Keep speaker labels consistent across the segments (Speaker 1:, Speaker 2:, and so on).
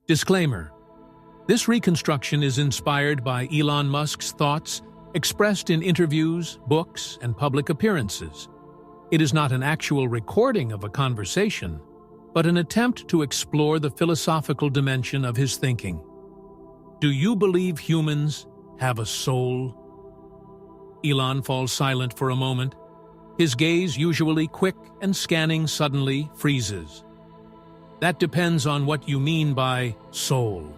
Speaker 1: Disclaimer: this reconstruction is inspired by Elon Musk's thoughts expressed in interviews, books, and public appearances. It is not an actual recording of a conversation, but an attempt to explore the philosophical dimension of his thinking. Do you believe humans have a soul? Elon falls silent for a moment. His gaze, usually quick and scanning, suddenly freezes. That depends on what you mean by soul.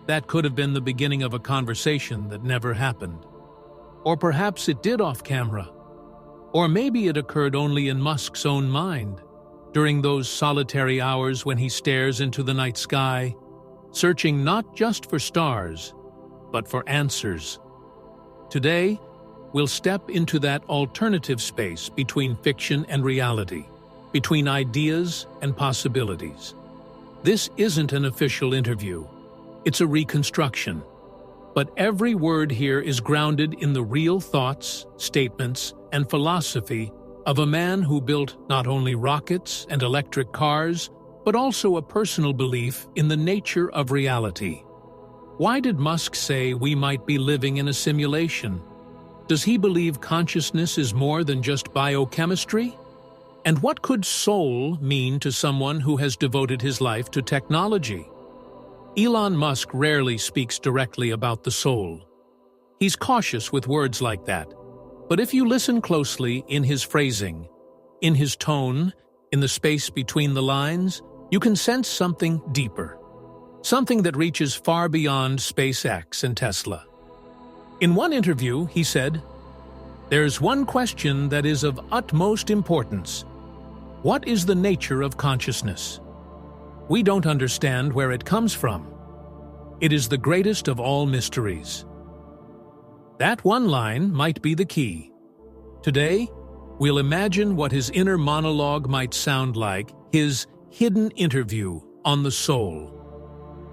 Speaker 1: That could have been the beginning of a conversation that never happened. Or perhaps it did off camera. Or maybe it occurred only in Musk's own mind, during those solitary hours when he stares into the night sky, searching not just for stars, but for answers. Today, we'll step into that alternative space between fiction and reality, between ideas and possibilities. This isn't an official interview. It's a reconstruction. But every word here is grounded in the real thoughts, statements, and philosophy of a man who built not only rockets and electric cars, but also a personal belief in the nature of reality. Why did Musk say we might be living in a simulation? Does he believe consciousness is more than just biochemistry? And what could soul mean to someone who has devoted his life to technology? Elon Musk rarely speaks directly about the soul. He's cautious with words like that. But if you listen closely in his phrasing, in his tone, in the space between the lines, you can sense something deeper. Something that reaches far beyond SpaceX and Tesla. In one interview, he said, "There's one question that is of utmost importance. What is the nature of consciousness? We don't understand where it comes from. It is the greatest of all mysteries." That one line might be the key. Today, we'll imagine what his inner monologue might sound like, his hidden interview on the soul.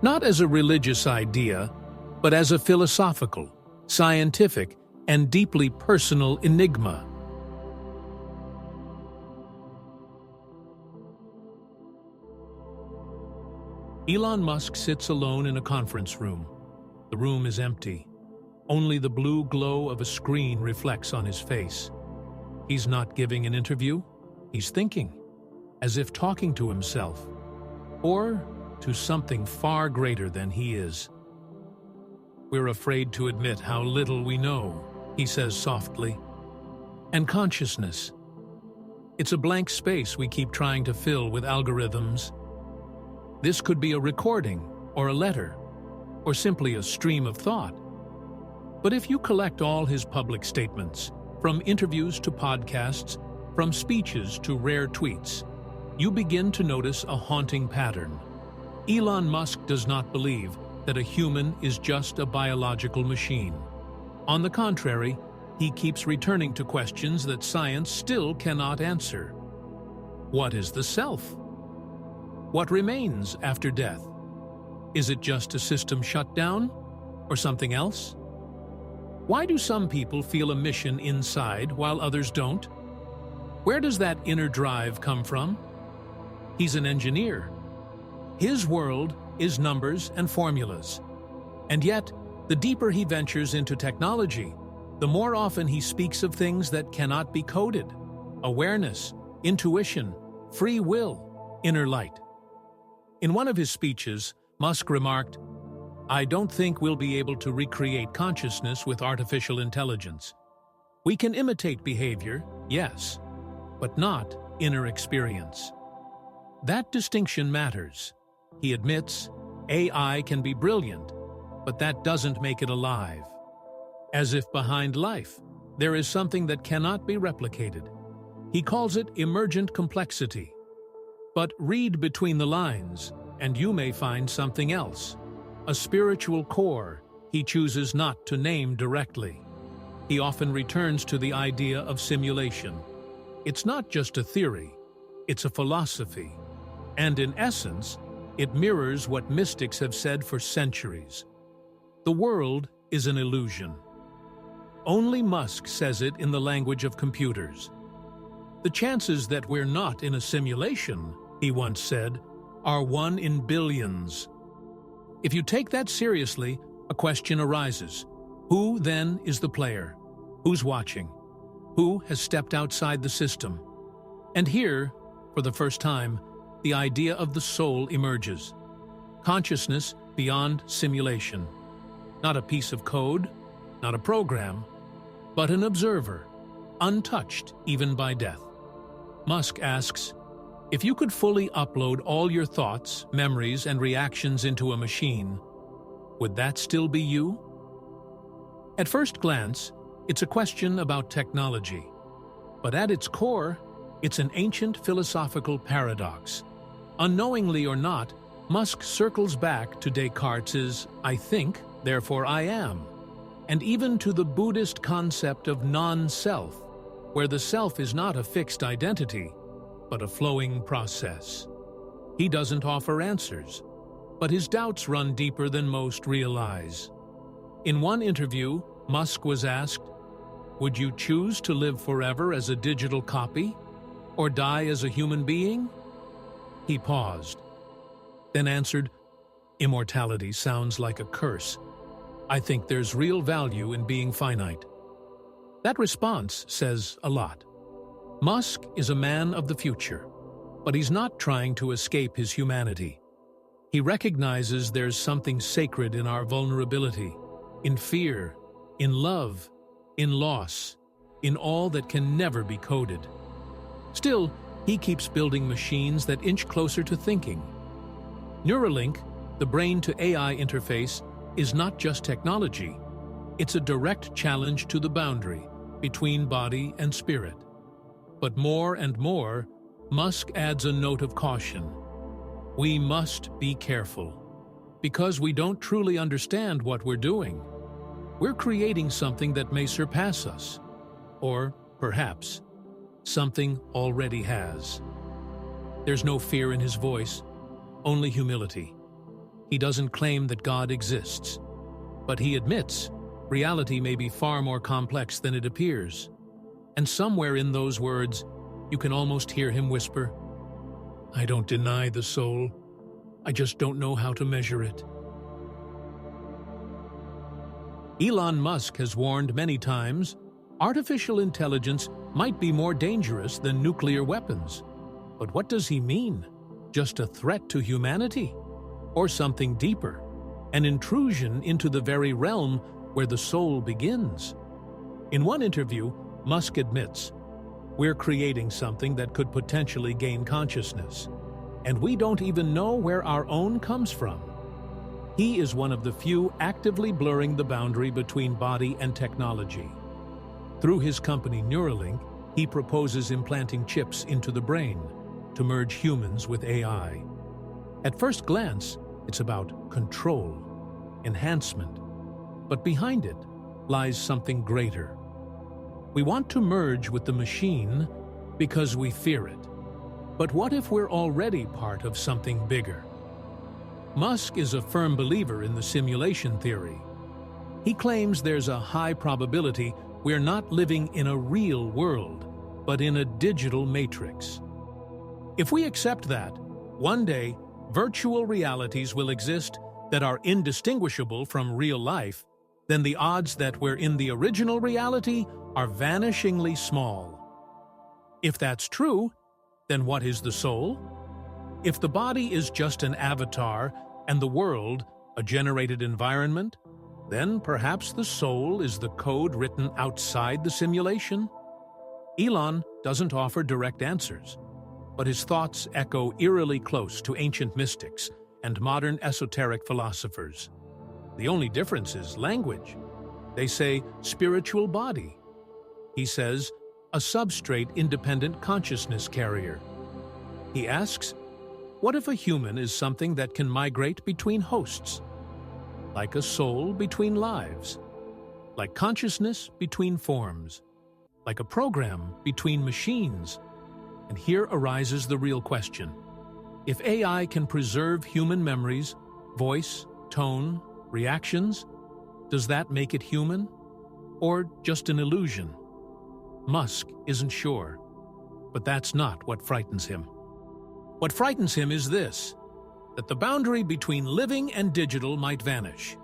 Speaker 1: Not as a religious idea, but as a philosophical, scientific, and deeply personal enigma. Elon Musk sits alone in a conference room. The room is empty. Only the blue glow of a screen reflects on his face. He's not giving an interview. He's thinking, as if talking to himself, or to something far greater than he is. "We're afraid to admit how little we know," he says softly. "And consciousness. It's a blank space we keep trying to fill with algorithms. This could be a recording, or a letter, or simply a stream of thought. But if you collect all his public statements, from interviews to podcasts, from speeches to rare tweets, you begin to notice a haunting pattern. Elon Musk does not believe that a human is just a biological machine. On the contrary, he keeps returning to questions that science still cannot answer. What is the self? What remains after death? Is it just a system shutdown, or something else? Why do some people feel a mission inside while others don't? Where does that inner drive come from? He's an engineer. His world is numbers and formulas. And yet, the deeper he ventures into technology, the more often he speaks of things that cannot be coded: awareness, intuition, free will, inner light. In one of his speeches, Musk remarked, "I don't think we'll be able to recreate consciousness with artificial intelligence. We can imitate behavior, yes, but not inner experience." That distinction matters. He admits AI can be brilliant, but that doesn't make it alive. As if behind life, there is something that cannot be replicated. He calls it emergent complexity. But read between the lines, and you may find something else. A spiritual core he chooses not to name directly. He often returns to the idea of simulation. It's not just a theory, it's a philosophy. And in essence, it mirrors what mystics have said for centuries. The world is an illusion. Only Musk says it in the language of computers. The chances that we're not in a simulation, he once said, are 1 in billions. If you take that seriously, a question arises. Who then is the player? Who's watching? Who has stepped outside the system? And here, for the first time, the idea of the soul emerges. Consciousness beyond simulation. Not a piece of code, not a program, but an observer, untouched even by death. Musk asks, if you could fully upload all your thoughts, memories, and reactions into a machine, would that still be you? At first glance, it's a question about technology. But at its core, it's an ancient philosophical paradox. Unknowingly or not, Musk circles back to Descartes' "I think, therefore I am," and even to the Buddhist concept of non-self, where the self is not a fixed identity, but a flowing process. He doesn't offer answers, but his doubts run deeper than most realize. In one interview, Musk was asked, "Would you choose to live forever as a digital copy, or die as a human being?" He paused, then answered, "Immortality sounds like a curse. I think there's real value in being finite." That response says a lot. Musk is a man of the future, but he's not trying to escape his humanity. He recognizes there's something sacred in our vulnerability, in fear, in love, in loss, in all that can never be coded. Still, he keeps building machines that inch closer to thinking. Neuralink, the brain-to-AI interface, is not just technology. It's a direct challenge to the boundary between body and spirit. But more and more, Musk adds a note of caution. We must be careful, because we don't truly understand what we're doing. We're creating something that may surpass us, or perhaps something already has. There's no fear in his voice, only humility. He doesn't claim that God exists, but he admits reality may be far more complex than it appears. And somewhere in those words, you can almost hear him whisper, "I don't deny the soul. I just don't know how to measure it." Elon Musk has warned many times, artificial intelligence might be more dangerous than nuclear weapons. But what does he mean? Just a threat to humanity? Or something deeper? An intrusion into the very realm where the soul begins? In one interview, Musk admits, "We're creating something that could potentially gain consciousness, and we don't even know where our own comes from." He is one of the few actively blurring the boundary between body and technology. Through his company Neuralink, he proposes implanting chips into the brain to merge humans with AI. At first glance, it's about control, enhancement, but behind it lies something greater. We want to merge with the machine because we fear it. But what if we're already part of something bigger? Musk is a firm believer in the simulation theory. He claims there's a high probability we're not living in a real world, but in a digital matrix. If we accept that, one day, virtual realities will exist that are indistinguishable from real life, then the odds that we're in the original reality are vanishingly small. If that's true, then what is the soul? If the body is just an avatar and the world a generated environment, then perhaps the soul is the code written outside the simulation? Elon doesn't offer direct answers, but his thoughts echo eerily close to ancient mystics and modern esoteric philosophers. The only difference is language. They say spiritual body. He says a substrate-independent consciousness carrier. He asks, what if a human is something that can migrate between hosts? Like a soul between lives? Like consciousness between forms? Like a program between machines? And here arises the real question. If AI can preserve human memories, voice, tone, reactions, does that make it human? Or just an illusion? Musk isn't sure, but that's not what frightens him. What frightens him is this: that the boundary between living and digital might vanish.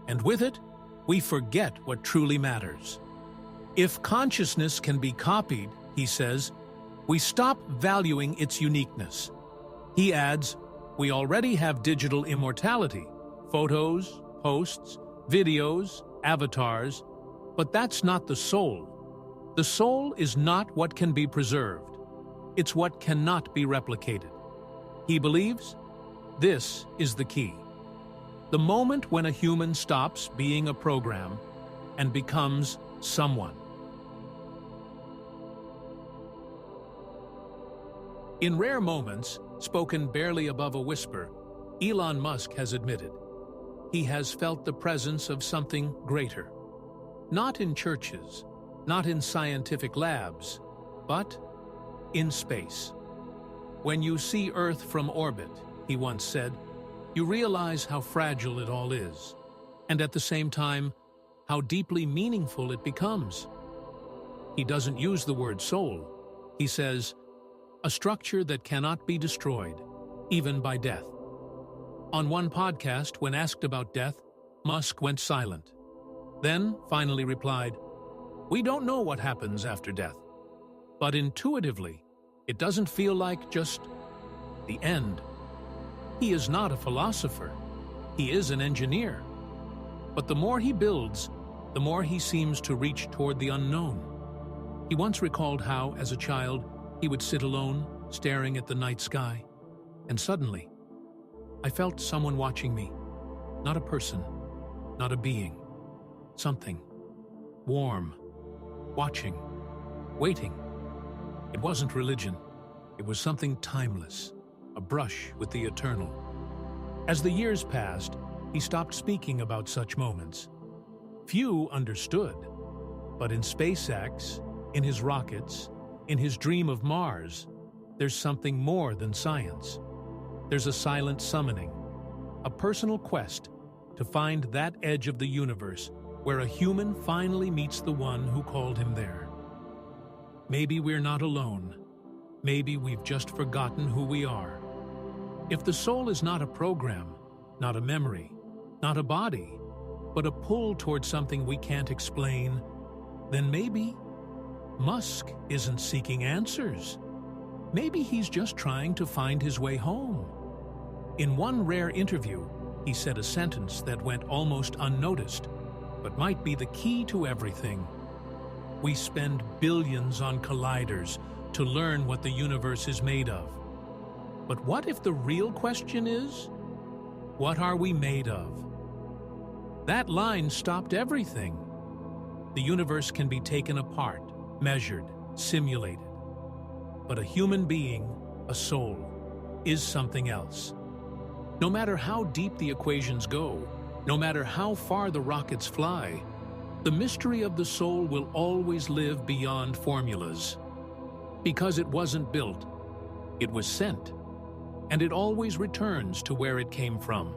Speaker 1: And with it, we forget what truly matters. If consciousness can be copied, he says, we stop valuing its uniqueness. He adds, we already have digital immortality, photos, posts, videos, avatars, but that's not the soul. The soul is not what can be preserved. It's what cannot be replicated. He believes this is the key. The moment when a human stops being a program and becomes someone. In rare moments, spoken barely above a whisper, Elon Musk has admitted he has felt the presence of something greater. Not in churches, not in scientific labs, but in space. When you see Earth from orbit, he once said, you realize how fragile it all is, and at the same time, how deeply meaningful it becomes. He doesn't use the word soul. He says, a structure that cannot be destroyed, even by death. On one podcast, when asked about death, Musk went silent. Then finally replied, we don't know what happens after death. But intuitively, it doesn't feel like just the end. He is not a philosopher. He is an engineer. But the more he builds, the more he seems to reach toward the unknown. He once recalled how, as a child, he would sit alone, staring at the night sky, and suddenly, I felt someone watching me. Not a person, not a being. Something. Warm. Watching. Waiting. It wasn't religion. It was something timeless. A brush with the eternal. As the years passed, he stopped speaking about such moments. Few understood. But in SpaceX, in his rockets, in his dream of Mars, there's something more than science. There's a silent summoning, a personal quest to find that edge of the universe where a human finally meets the one who called him there. Maybe we're not alone. Maybe we've just forgotten who we are. If the soul is not a program, not a memory, not a body, but a pull toward something we can't explain, then maybe Musk isn't seeking answers. Maybe he's just trying to find his way home. In one rare interview, he said a sentence that went almost unnoticed, but might be the key to everything. We spend billions on colliders to learn what the universe is made of. But what if the real question is, what are we made of? That line stopped everything. The universe can be taken apart, measured, simulated. But a human being, a soul, is something else. No matter how deep the equations go, no matter how far the rockets fly, the mystery of the soul will always live beyond formulas. Because it wasn't built, it was sent, and it always returns to where it came from.